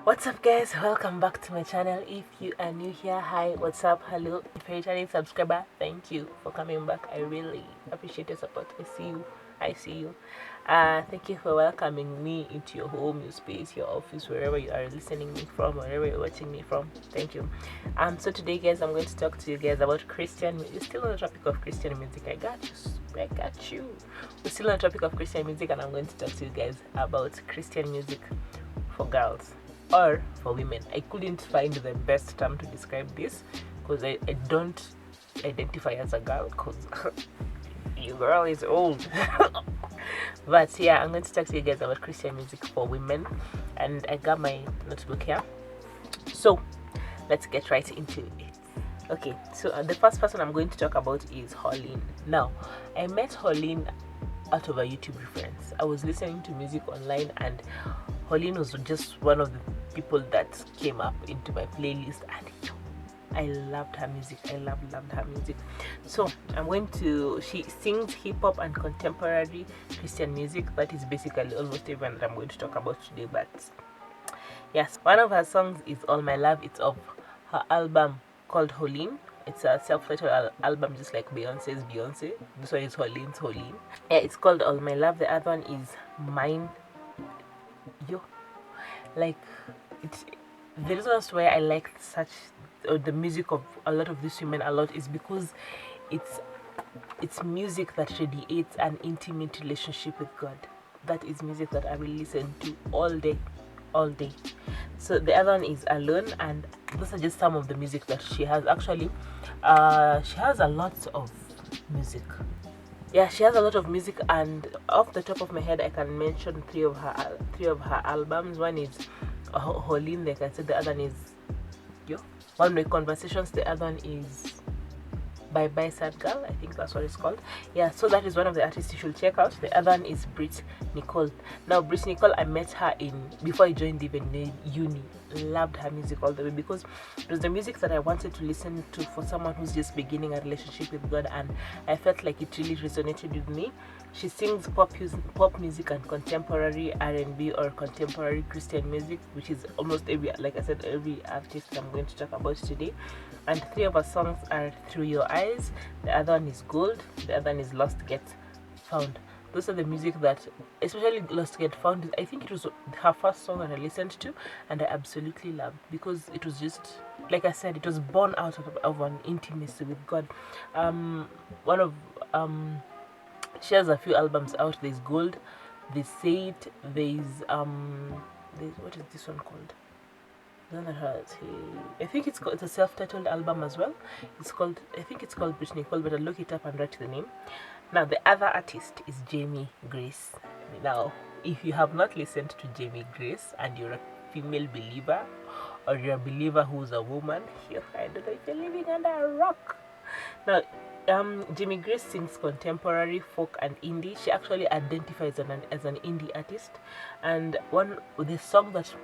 What's up guys, welcome back to my channel. If you are new here, hi, what's up, hello. If you're a returning subscriber, thank you for coming back. I really appreciate your support. I see you. Thank you for welcoming me into your home, your space, your office, wherever you are listening me from, wherever you're watching me from. Thank you. So today guys, I'm going to talk to you guys about Christian music. Still on the topic of Christian music. I got you. We're still on the topic of Christian music, and I'm going to talk to you guys about Christian music for girls or for women. I couldn't find the best term to describe this because I don't identify as a girl, because your girl is old. But yeah, I'm going to talk to you guys about Christian music for women, and I got my notebook here, so let's get right into it. Okay, so the first person I'm going to talk about is Holleen. Now, I met Holleen out of a YouTube reference. I was listening to music online, and Holleen was just one of the people that came up into my playlist, and I loved her music. I loved her music. So she sings hip-hop and contemporary Christian music. That is basically almost everyone that I'm going to talk about today. But yes, one of her songs is All My Love. It's of her album called Holleen. It's a self-titled album, just like Beyonce's Beyonce. This one is Holleen's Holleen. Yeah, it's called All My Love. The other one is Mine. Like, it's the reasons why I like the music of a lot of these women a lot is because it's music that radiates an intimate relationship with God. That is music that I will listen to all day. So the other one is Alone, and those are just some of the music that she has. Actually, she has a lot of music. Yeah, she has a lot of music, and off the top of my head I can mention three of her albums. One is Holleen, like I said. The other one is One Way Conversations. The other one is Bye Bye Sad Girl, I think that's what it's called. Yeah, so that is one of the artists you should check out. The other one is Brit Nicole. Now, Brit Nicole, I met her before I joined even uni. Loved her music all the way because it was the music that I wanted to listen to for someone who's just beginning a relationship with God, and I felt like it really resonated with me. She sings pop music and contemporary R&B or contemporary Christian music, which is almost every artist I'm going to talk about today. And three of her songs are Through Your Eyes, the other one is Gold, the other one is Lost Get Found. Those are the music that, especially Lost Get Found, I think it was her first song that I listened to, and I absolutely loved, because it was just, like I said, it was born out of an intimacy with God. She has a few albums out. There's Gold, there's Say It, there's what is this one called? I think it's a self-titled album as well. I think it's called Brit Nicole, but I'll look it up and write the name. Now, the other artist is Jamie Grace. Now, if you have not listened to Jamie Grace and you're a female believer, or you're a believer who's a woman, I don't know if you're living under a rock. Now, Jamie Grace sings contemporary, folk, and indie. She actually identifies as an indie artist, and the song that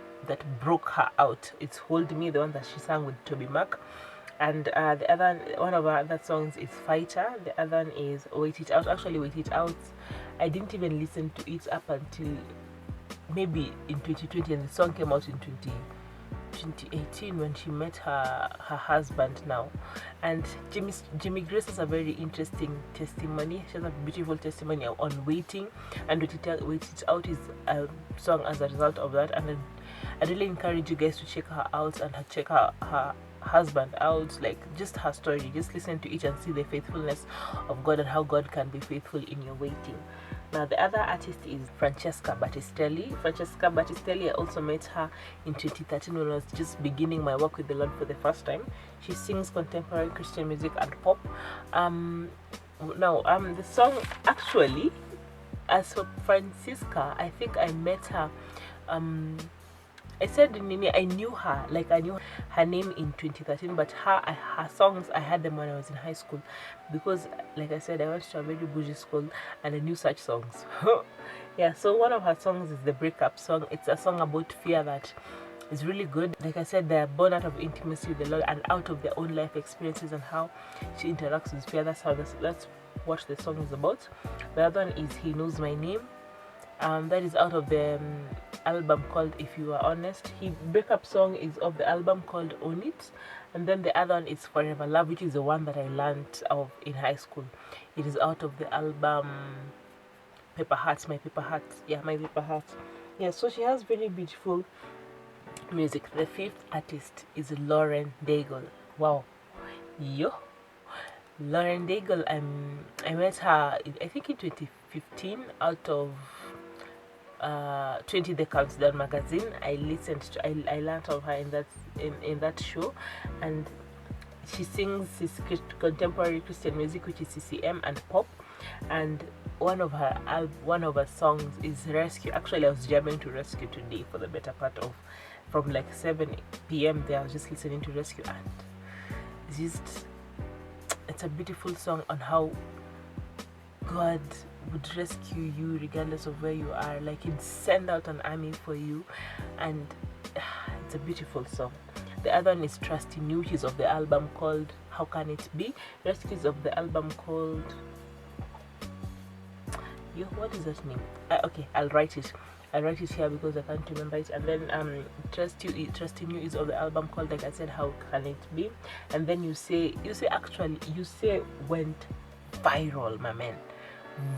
broke her out, it's Hold Me, the one that she sang with Toby Mac. And one of her other songs is Fighter. The other one is Wait It Out. Actually, Wait It Out, I didn't even listen to it up until maybe in 2020, and the song came out in 2018 when she met her husband now. And Jamie Grace has a very interesting testimony. She has a beautiful testimony on waiting, and Wait It Out is a song as a result of that. And I really encourage you guys to check her out and check her husband out, like just her story. Just listen to it and see the faithfulness of God and how God can be faithful in your waiting. Now, the other artist is Francesca Battistelli. I also met her in 2013 when I was just beginning my work with the Lord for the first time. She sings contemporary Christian music and pop. The song, actually, as for Francesca, I think I met her. I said I knew her, like I knew her name in 2013, but her songs, I had them when I was in high school, because like I said, I went to a very bougie school and I knew such songs. Yeah, so one of her songs is the Breakup song. It's a song about fear that is really good. Like I said, they're born out of intimacy with the Lord and out of their own life experiences and how she interacts with fear. That's what the song is about. The other one is He Knows My Name. That is out of the album called If You Are Honest. His breakup song is of the album called Own It, and then the other one is Forever Love, which is the one that I learned of in high school. It is out of the album Paper Hearts, My Paper Hearts. Yeah, My Paper Hearts. Yeah, so she has very beautiful music. The fifth artist is Lauren Daigle. Wow. Yo. Lauren Daigle, I met her, I think in 2015, out of 20 The Countdown magazine. I listened to, I learned of her in that show, and she sings contemporary Christian music, which is CCM and pop. And one of her songs is Rescue. Actually, I was jamming to Rescue today for the better part of from like 7 p.m. there. I was just listening to Rescue, and it's a beautiful song on how God would rescue you regardless of where you are. Like, he'd send out an army for you, and it's a beautiful song. The other one is Trust in You, which is of the album called How Can It Be. Rescue is of the album called what is that name? Okay, I'll write it here because I can't remember it. And then Trust in You is of the album called, like I said, How Can It Be. And then you say went viral, my man.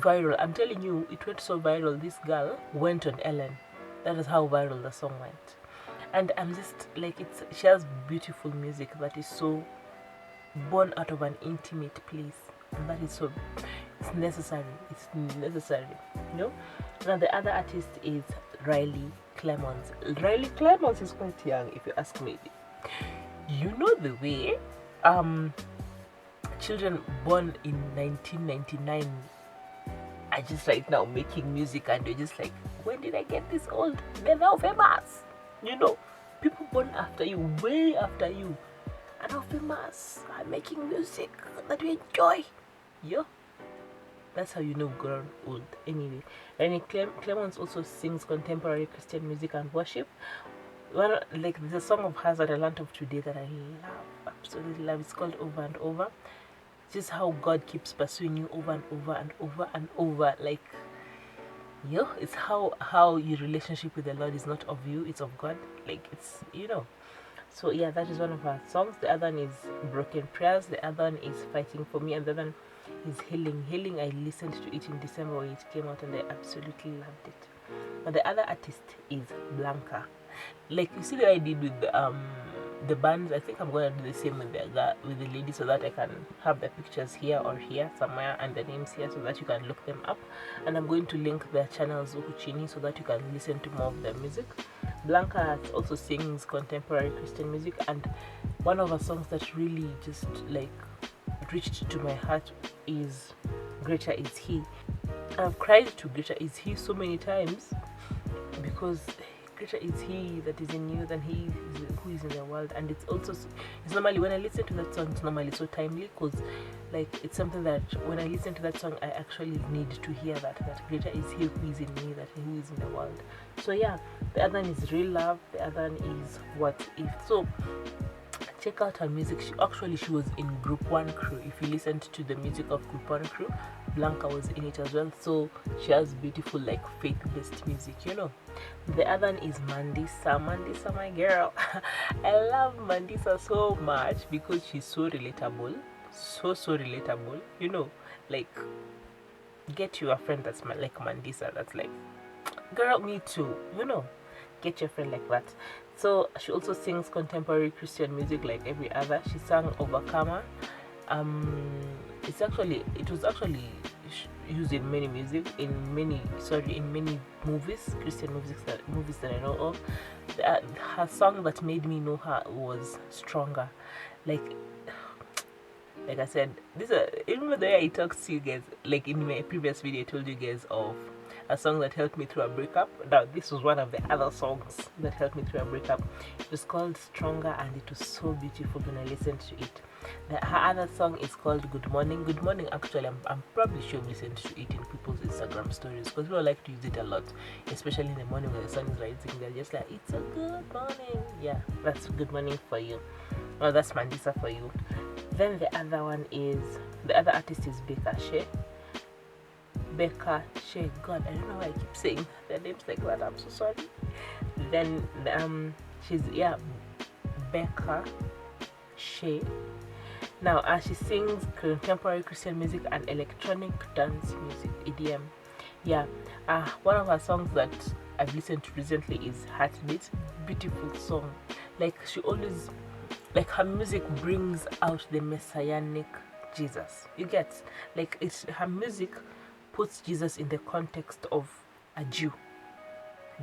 Viral. I'm telling you, it went so viral. This girl went on Ellen. That is how viral the song went. And I'm just like, she has beautiful music that is so born out of an intimate place, and that is so it's necessary, you know. Now the other artist is Riley Clemons. Riley Clemons is quite young, if you ask me. You know the way children born in 1999 are just right now making music, and you're just like, when did I get this old? They're now famous, you know. People born after you, way after you, are now famous, are making music that we enjoy. That's how you know we've grown old. Anyway, Riley Clemons also sings contemporary Christian music and worship. Like, there's a song of hers that I learned of today that I love, absolutely love. It's called Over and Over. Just how God keeps pursuing you over and over and over and over. Like, it's how your relationship with the Lord is not of you, it's of God. Like, it's, So yeah, that is one of her songs. The other one is Broken Prayers. The other one is Fighting for Me, and the other one is Healing. I listened to it in December when it came out, and I absolutely loved it. But the other artist is Blanca. Like, you see what I did with the bands? I think I'm going to do the same with the ladies, so that I can have the pictures here or here somewhere and the names here, so that you can look them up. And I'm going to link their channels huku chini, so that you can listen to more of their music. Blanca also sings contemporary Christian music, and one of her songs that really just like reached to my heart is Greater Is He. I've cried to Greater Is He so many times, because greater is He that is in you than he who is in the world. And it's normally, when I listen to that song, it's normally so timely, because like, it's something that when I listen to that song, I actually need to hear that greater is He who is in me than he who is in the world. So yeah, the other one is Real Love. The other one is What If. So check out her music. She was in Group 1 Crew. If you listened to the music of Group 1 Crew, Blanca was in it as well. So she has beautiful, like, faith-based music, The other one is Mandisa, my girl. I love Mandisa so much because she's so relatable, so relatable. Like, get you a friend that's like Mandisa, that's like, girl, me too. Get your friend like that. So she also sings contemporary Christian music like every other. She sang Overcomer. It was actually used in many movies, Christian movies that I know of. Her song that made me know her was Stronger. Like I said, even though I talked to you guys, like in my previous video, I told you guys of a song that helped me through a breakup. Now, this was one of the other songs that helped me through a breakup. It was called Stronger, and it was so beautiful when I listened to it. Her other song is called Good Morning. Good Morning, actually, I'm probably sure you listened to it in people's Instagram stories, because people like to use it a lot, especially in the morning when the sun is rising. They're just like, it's a good morning. Yeah, that's Good Morning for you. Well, that's Mandisa for you. Then the other artist is Becca Shea. Becca Shea. God, I don't know why I keep saying their names like that. I'm so sorry. Then she's Becca Shea. Now, she sings contemporary Christian music and electronic dance music, EDM. Yeah, one of her songs that I've listened to recently is Heartbeat. Beautiful song. Like, she always, like, her music brings out the messianic Jesus. You get, like, it's her music puts Jesus in the context of a Jew,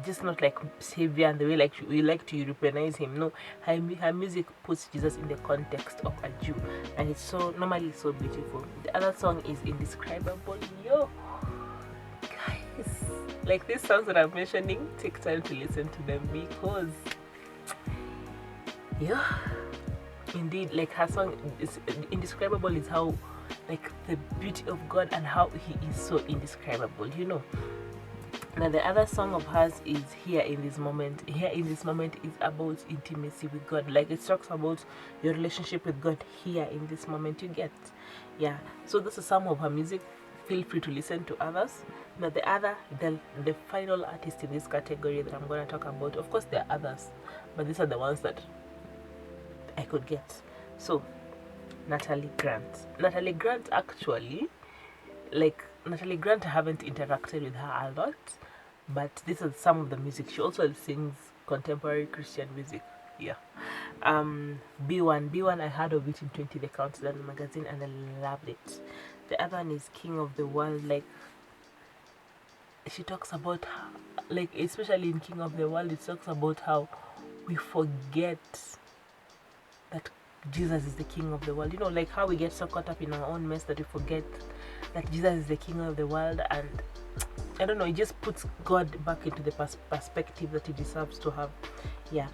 just not like savior and the way like we like to Europeanize him. No, her music puts Jesus in the context of a Jew, and it's so normally so beautiful. The other song is Indescribable. Yo, guys, like these songs that I'm mentioning, take time to listen to them, because yeah, indeed, like her song is Indescribable is how, like, the beauty of God and how he is so indescribable, you know. Now the other song of hers is Here in This Moment. Here in This Moment is about intimacy with God. Like, it talks about your relationship with God here in this moment, you get. Yeah, so this is some of her music. Feel free to listen to others. Now the final artist in this category that I'm going to talk about, of course there are others, but these are the ones that I could get. So Natalie Grant. Natalie Grant, actually, like, Natalie Grant, I haven't interacted with her a lot, but this is some of the music. She also sings contemporary Christian music. Yeah. B1, I heard of it in 20 The Countdown magazine and I loved it. The other one is King of the World. Like, she talks about how, like, especially in King of the World, it talks about how we forget that Jesus is the King of the world. You know, like how we get so caught up in our own mess that we forget that Jesus is the King of the world. And I don't know, it just puts God back into the perspective that he deserves to have. Yeah.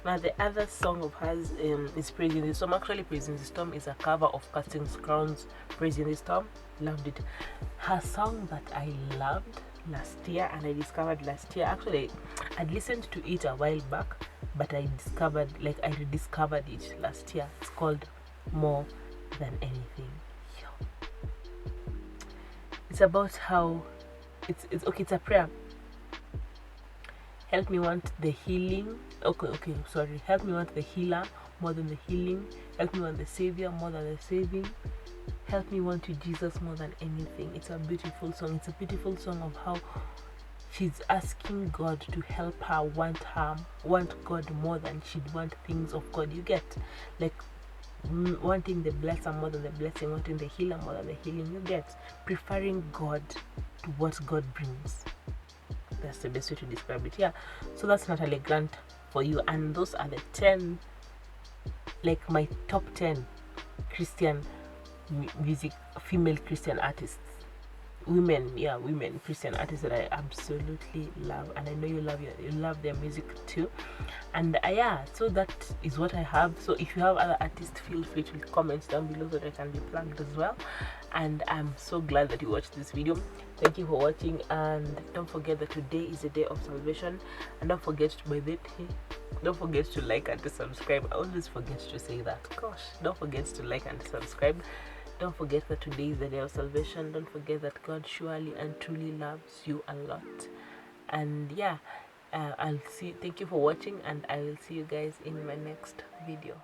Now the other song of hers is Praising the Storm. Actually, Praising the Storm is a cover of Casting Crowns' Praising the Storm. Loved it. Her song that I loved last year and I discovered last year, actually I'd listened to it a while back, but I rediscovered it last year. It's called More Than Anything. It's about how it's okay, it's a prayer. Help me want the healing. Help me want the healer more than the healing. Help me want the savior more than the saving. Help me want you, Jesus, more than anything. It's a beautiful song. It's a beautiful song of how she's asking God to help her want God more than she'd want things of God. You get, like, wanting the blesser more than the blessing, wanting the healer more than the healing. You get, preferring God to what God brings. That's the best way to describe it. Yeah, so that's Natalie Grant for you, and those are the 10, like, my top 10 Christian music, female Christian artists, women Christian artists that I absolutely love, and I know you love their music too. And so that is what I have. So if you have other artists, feel free to comment down below so that I can be plugged as well. And I'm so glad that you watched this video. Thank you for watching, and don't forget that today is the day of salvation, and don't forget to like and to subscribe. I always forget to say that. Gosh, don't forget to like and subscribe. Don't forget that today is the day of salvation. Don't forget that God surely and truly loves you a lot. And thank you for watching, and I will see you guys in my next video.